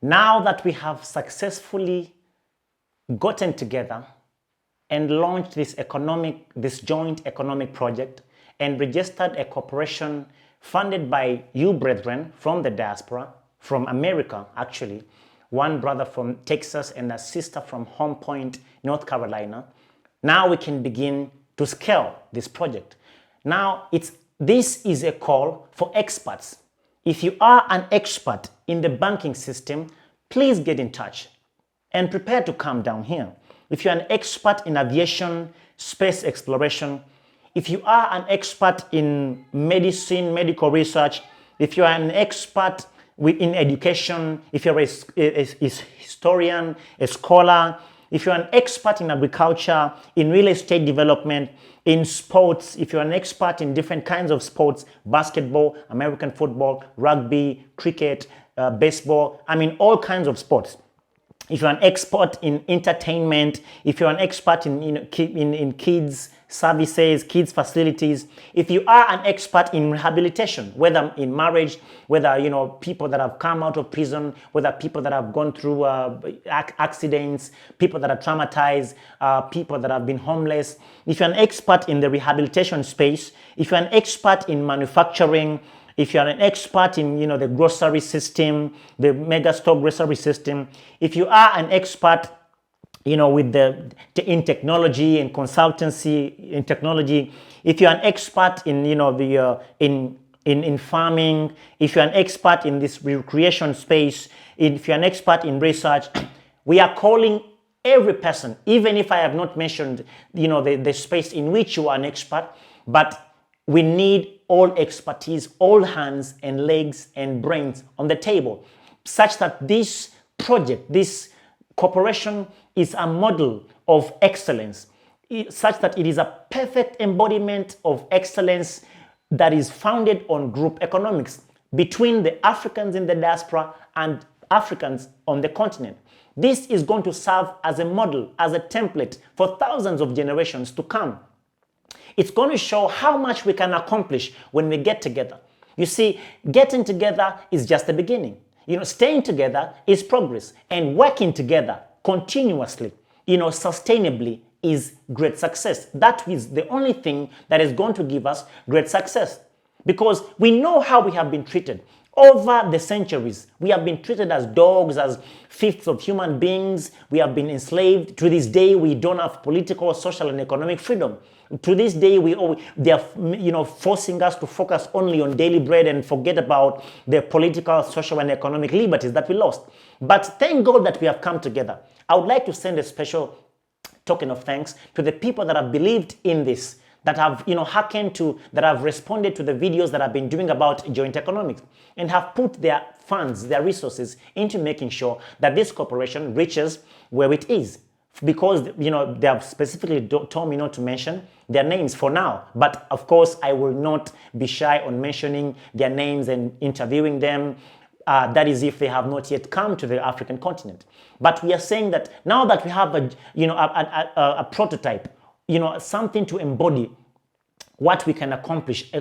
Now that we have successfully gotten together and launched this joint economic project and registered a corporation funded by you brethren from the diaspora, from America actually, one brother from Texas and a sister from Home Point, North Carolina. Now we can begin to scale this project. Now this is a call for experts. If you are an expert in the banking system, please get in touch and prepare to come down here. If you're an expert in aviation, space exploration, if you are an expert in medicine, medical research, if you are an expert in education, if you're a historian, a scholar, if you're an expert in agriculture, in real estate development, in sports, if you're an expert in different kinds of sports, basketball, American football, rugby, cricket, baseball, I mean all kinds of sports. If you're an expert in entertainment, if you're an expert in kids services, kids facilities, if you are an expert in rehabilitation, whether in marriage, whether people that have come out of prison, whether people that have gone through accidents, people that are traumatized, people that have been homeless, if you're an expert in the rehabilitation space, if you're an expert in manufacturing, if you're an expert in the grocery system, the mega store grocery system, if you are an expert with in technology and consultancy in technology, if you're an expert in in farming, if you're an expert in this recreation space, if you're an expert in research, we are calling every person, even if I have not mentioned the space in which you are an expert, but we need all expertise, all hands and legs and brains on the table, such that this project, this corporation is a model of excellence, such that it is a perfect embodiment of excellence that is founded on group economics between the Africans in the diaspora and Africans on the continent. This is going to serve as a model, as a template for thousands of generations to come. It's going to show how much we can accomplish when we get together. You see, getting together is just the beginning. Staying together is progress, and working together continuously, sustainably is great success. That is the only thing that is going to give us great success, because we know how we have been treated. Over the centuries, we have been treated as dogs, as fifths of human beings. We have been enslaved. To this day, we don't have political, social, and economic freedom. To this day, they are forcing us to focus only on daily bread and forget about the political, social, and economic liberties that we lost. But thank God that we have come together. I would like to send a special token of thanks to the people that have believed in this, that have that have responded to the videos that I've been doing about joint economics, and have put their funds, their resources into making sure that this corporation reaches where it is. Because they have specifically told me not to mention their names for now, but of course I will not be shy on mentioning their names and interviewing them. That is if they have not yet come to the African continent. But we are saying that now that we have a prototype, something to embody what we can accomplish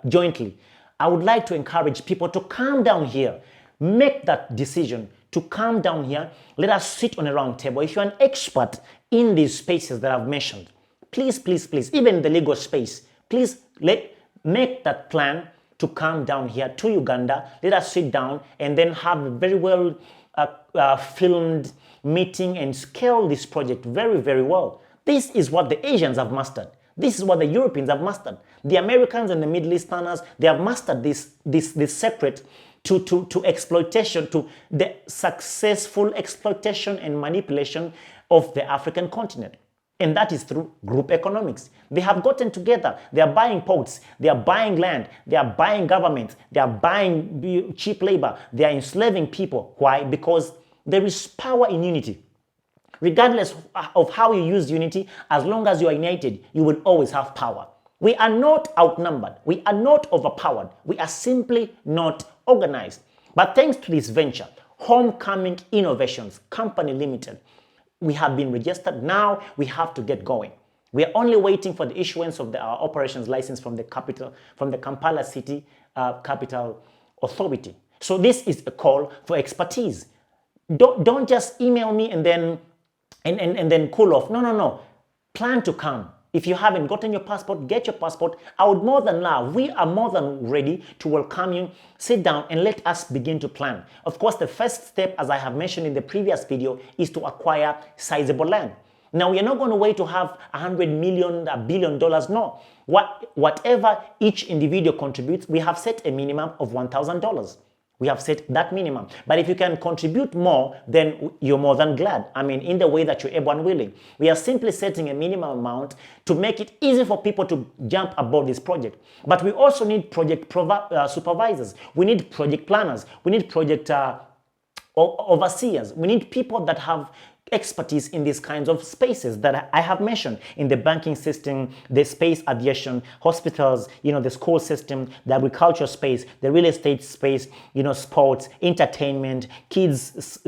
jointly, I would like to encourage people to come down here, make that decision to come down here. Let us sit on a round table. If you're an expert in these spaces that I've mentioned, please, please, please, even the legal space, please make that plan to come down here to Uganda. Let us sit down and then have a very well filmed meeting and scale this project very, very well. This is what the Asians have mastered. This is what the Europeans have mastered. The Americans and the Middle Easterners, they have mastered this secret to exploitation, to the successful exploitation and manipulation of the African continent. And that is through group economics. They have gotten together. They are buying ports. They are buying land. They are buying governments. They are buying cheap labor. They are enslaving people. Why? Because there is power in unity. Regardless of how you use unity, as long as you are united, you will always have power. We are not outnumbered. We are not overpowered. We are simply not organized. But thanks to this venture, Homecoming Innovations Company Limited, we have been registered. Now we have to get going. We are only waiting for the issuance of our operations license from the Kampala City Capital Authority. So this is a call for expertise. Don't just email me and then cool off. No, no, no. Plan to come. If you haven't gotten your passport, get your passport. I would more than love. We are more than ready to welcome you. Sit down and let us begin to plan. Of course, the first step, as I have mentioned in the previous video, is to acquire sizable land. Now, we are not going to wait to have $100 million, $1 billion. No. Whatever each individual contributes, we have set a minimum of $1,000. We have set that minimum. But if you can contribute more, then you're more than glad. I mean, in the way that you're able and willing. We are simply setting a minimum amount to make it easy for people to jump aboard this project. But we also need project supervisors. We need project planners. We need project overseers. We need people that have expertise in these kinds of spaces that I have mentioned, in the banking system, the space aviation, hospitals, the school system, the agriculture space, the real estate space, sports, entertainment, kids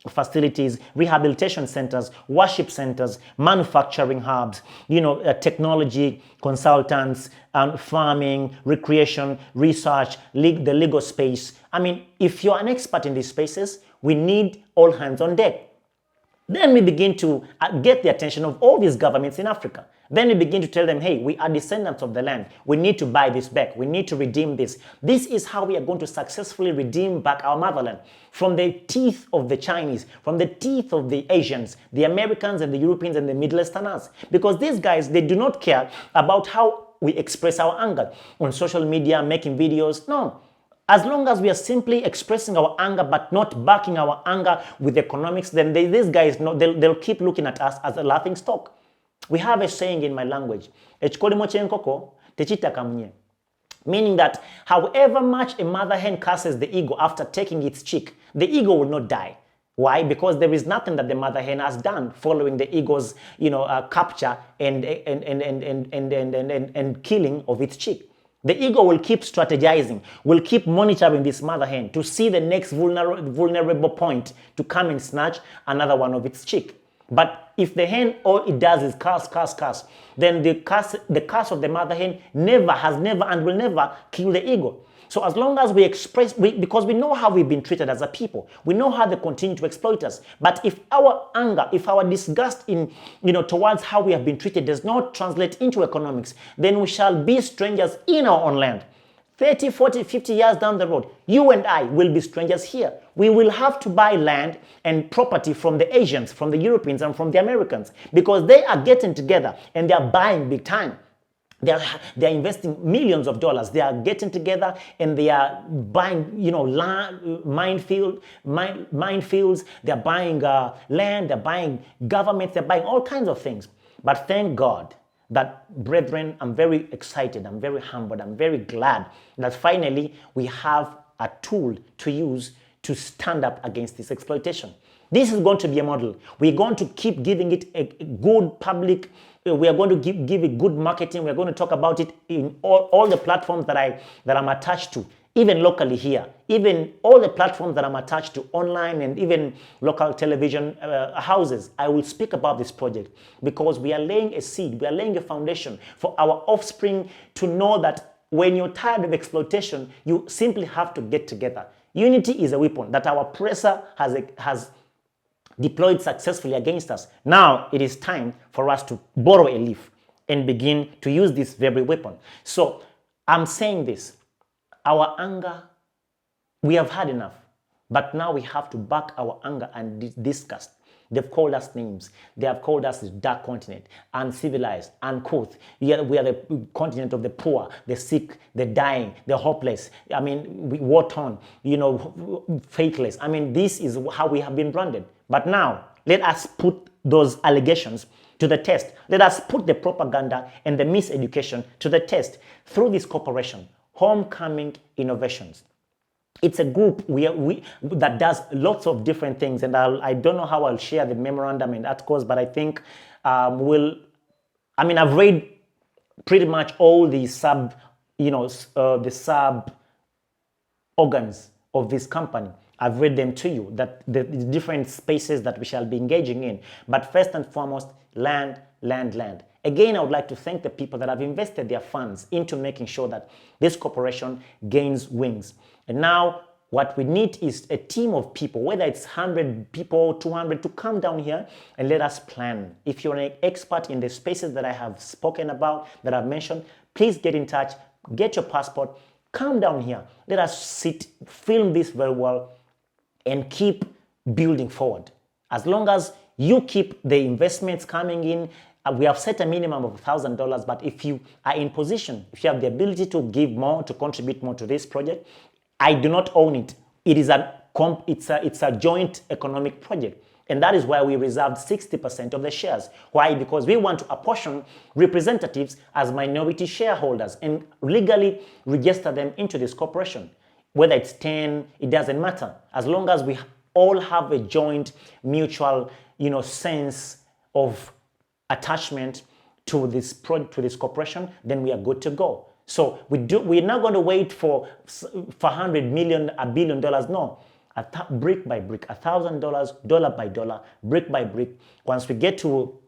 facilities, rehabilitation centers, worship centers, manufacturing hubs, technology consultants, farming, recreation, research, the legal space. I mean, if you're an expert in these spaces, we need all hands on deck. Then we begin to get the attention of all these governments in Africa. Then we begin to tell them, hey, we are descendants of the land. We need to buy this back. We need to redeem this. This is how we are going to successfully redeem back our motherland from the teeth of the Chinese, from the teeth of the Asians, the Americans and the Europeans and the Middle Easterners. Because these guys, they do not care about how we express our anger on social media, making videos. No. As long as we are simply expressing our anger but not backing our anger with economics, then these guys, they'll keep looking at us as a laughing stock. We have a saying in my language, meaning that however much a mother hen curses the eagle after taking its chick, the eagle will not die. Why? Because there is nothing that the mother hen has done following the eagle's capture and killing of its chick. The eagle will keep strategizing, will keep monitoring this mother hen to see the next vulnerable point to come and snatch another one of its chick. But if the hen, all it does is curse, then the curse of the mother hen has never and will never kill the eagle. So as long as we express, because we know how we've been treated as a people, we know how they continue to exploit us. But if our anger, if our disgust towards how we have been treated does not translate into economics, then we shall be strangers in our own land. 30, 40, 50 years down the road, you and I will be strangers here. We will have to buy land and property from the Asians, from the Europeans, and from the Americans, because they are getting together and they are buying big time. They're investing millions of dollars. They are getting together and they are buying, minefields. They're buying land. They're buying governments. They're buying all kinds of things. But thank God that, brethren, I'm very excited. I'm very humbled. I'm very glad that finally we have a tool to use to stand up against this exploitation. This is going to be a model. We're going to keep giving it a good public. We are going to give it good marketing. We're going to talk about it in all the platforms that I'm attached to, even locally here, even all the platforms that I'm attached to online and even local television houses. I will speak about this project because we are laying a seed. We are laying a foundation for our offspring to know that when you're tired of exploitation, you simply have to get together. Unity is a weapon that our oppressor has deployed successfully against us. Now it is time for us to borrow a leaf and begin to use this very weapon. So I'm saying this, our anger, we have had enough, but now we have to back our anger and disgust. They've called us names. They have called us the dark continent, uncivilized, uncouth. We are the continent of the poor, the sick, the dying, the hopeless. I mean, war-torn, faithless. I mean, this is how we have been branded. But now, let us put those allegations to the test. Let us put the propaganda and the miseducation to the test through this corporation, Homecoming Innovations. It's a group that does lots of different things, and I don't know how I'll share the memorandum and articles, but I think I've read pretty much all the sub organs of this company. I've read them to you, that the different spaces that we shall be engaging in. But first and foremost, land. Again, I would like to thank the people that have invested their funds into making sure that this corporation gains wings. And now What we need is a team of people, whether it's 100 people, 200, to come down here and let us plan. If you're an expert in the spaces that I have spoken about, that I've mentioned, please get in touch, get your passport, come down here. Let us sit, film this very well, and keep building forward. As long as you keep the investments coming in, we have set a minimum of $1,000, but if you are in position, if you have the ability to give more, to contribute more to this project, I do not own it. It is it's a joint economic project. And that is why we reserved 60% of the shares. Why? Because we want to apportion representatives as minority shareholders and legally register them into this corporation. Whether it's 10, it doesn't matter. As long as we all have a joint mutual, sense of attachment to this corporation, then we are good to go. So we're not going to wait for 100 million, $1 billion. No, brick by brick, $1,000, dollar by dollar, brick by brick. Once we get to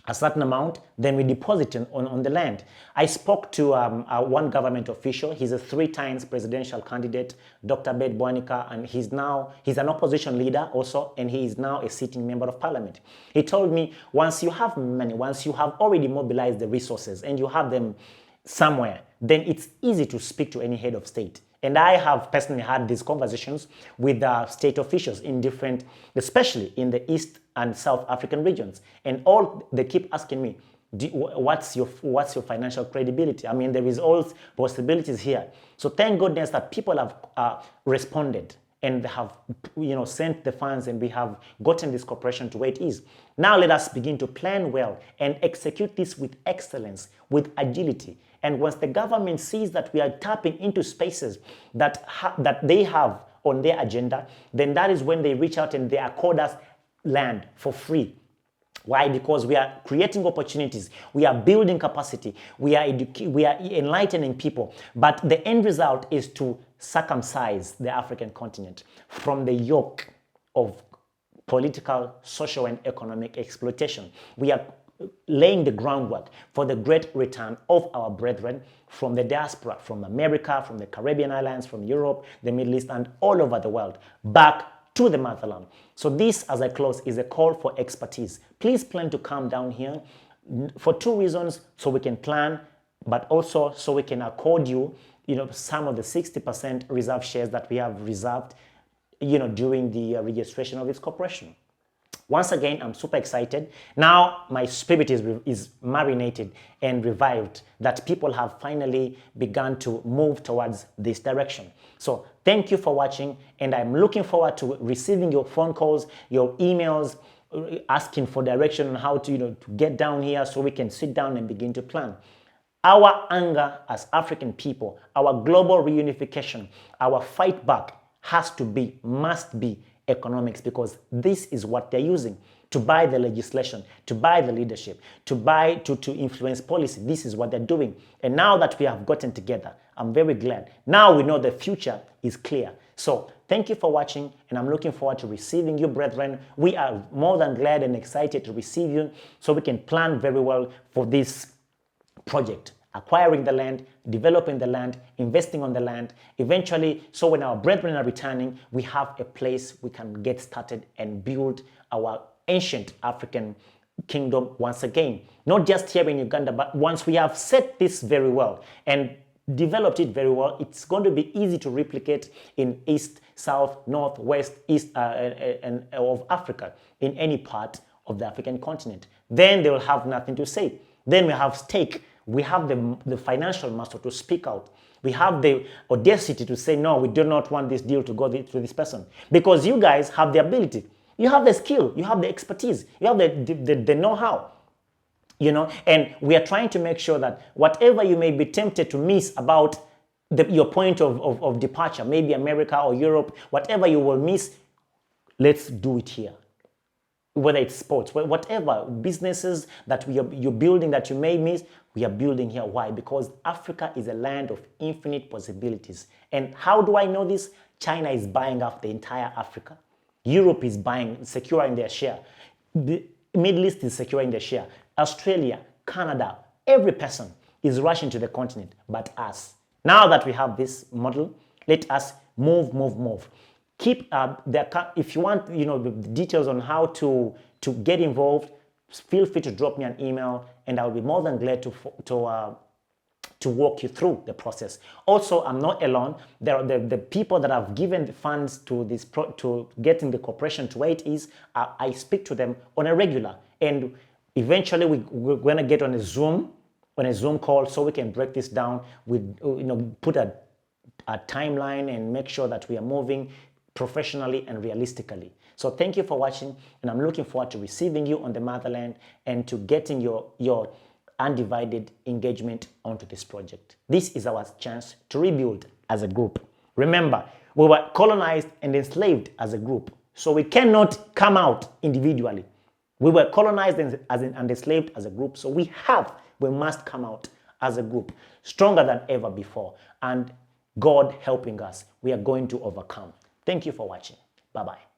a certain amount, then we deposit on the land. I spoke to one government official. He's a 3 times presidential candidate, Dr. Bed Bwanika, and he's an opposition leader also, and he is now a sitting member of parliament. He told me, once you have money, once you have already mobilized the resources and you have them somewhere, then it's easy to speak to any head of state. And I have personally had these conversations with state officials in different, especially in the East and South African regions. And all they keep asking me, what's your financial credibility? I mean, there is all possibilities here. So thank goodness that people have responded and have sent the funds, and we have gotten this corporation to where it is. Now let us begin to plan well and execute this with excellence, with agility. And once the government sees that we are tapping into spaces that they have on their agenda, then that is when they reach out and they accord us land for free. Why? Because we are creating opportunities, we are building capacity, we are enlightening people. But the end result is to circumcise the African continent from the yoke of political, social, and economic exploitation. We are laying the groundwork for the great return of our brethren from the diaspora, from America, from the Caribbean islands, from Europe, the Middle East, and all over the world, back to the motherland. So this, as I close, is a call for expertise. Please plan to come down here for 2 reasons: so we can plan, but also so we can accord you, some of the 60% reserve shares that we have reserved, during the registration of this corporation. Once again, I'm super excited. Now my spirit is marinated and revived that people have finally begun to move towards this direction. So thank you for watching, and I'm looking forward to receiving your phone calls, your emails, asking for direction on how to get down here so we can sit down and begin to plan. Our anger as African people, our global reunification, our fight back must be economics, because this is what they're using to buy the legislation, to buy the leadership, to influence policy. This is what they're doing. And now that we have gotten together, I'm very glad. Now we know the future is clear. So thank you for watching, and I'm looking forward to receiving you, brethren. We are more than glad and excited to receive you so we can plan very well for this project. Acquiring the land, developing the land, investing on the land, eventually, so when our brethren are returning, we have a place we can get started and build our ancient African kingdom once again. Not just here in Uganda, but once we have set this very well and developed it very well, it's going to be easy to replicate in East, South, North, West, East, and of Africa, in any part of the African continent. Then they will have nothing to say. Then we have stake. We have the financial muscle to speak out. We have the audacity to say, no, we do not want this deal to go to this person. Because you guys have the ability. You have the skill. You have the expertise. You have the know-how. And we are trying to make sure that whatever you may be tempted to miss about your point of departure, maybe America or Europe, whatever you will miss, let's do it here. Whether it's sports, whatever businesses that you're building that you may miss, we are building here. Why? Because Africa is a land of infinite possibilities. And how do I know this? China is buying up the entire Africa. Europe is securing their share. The Middle East is securing their share. Australia, Canada, every person is rushing to the continent but us. Now that we have this model, let us Move, move, move. Keep if you want, the details on how to get involved, feel free to drop me an email, and I'll be more than glad to walk you through the process. Also, I'm not alone. There are the people that have given the funds to to getting the corporation to where it is. I speak to them on a regular, and eventually we're going to get on a Zoom call so we can break this down with put a timeline and make sure that we are moving professionally and realistically. So thank you for watching, and I'm looking forward to receiving you on the motherland and to getting your undivided engagement onto this project. This is our chance to rebuild as a group. Remember, we were colonized and enslaved as a group, so we cannot come out individually. We were colonized and enslaved as a group, so we must come out as a group, stronger than ever before. And God helping us, we are going to overcome. Thank you for watching. Bye-bye.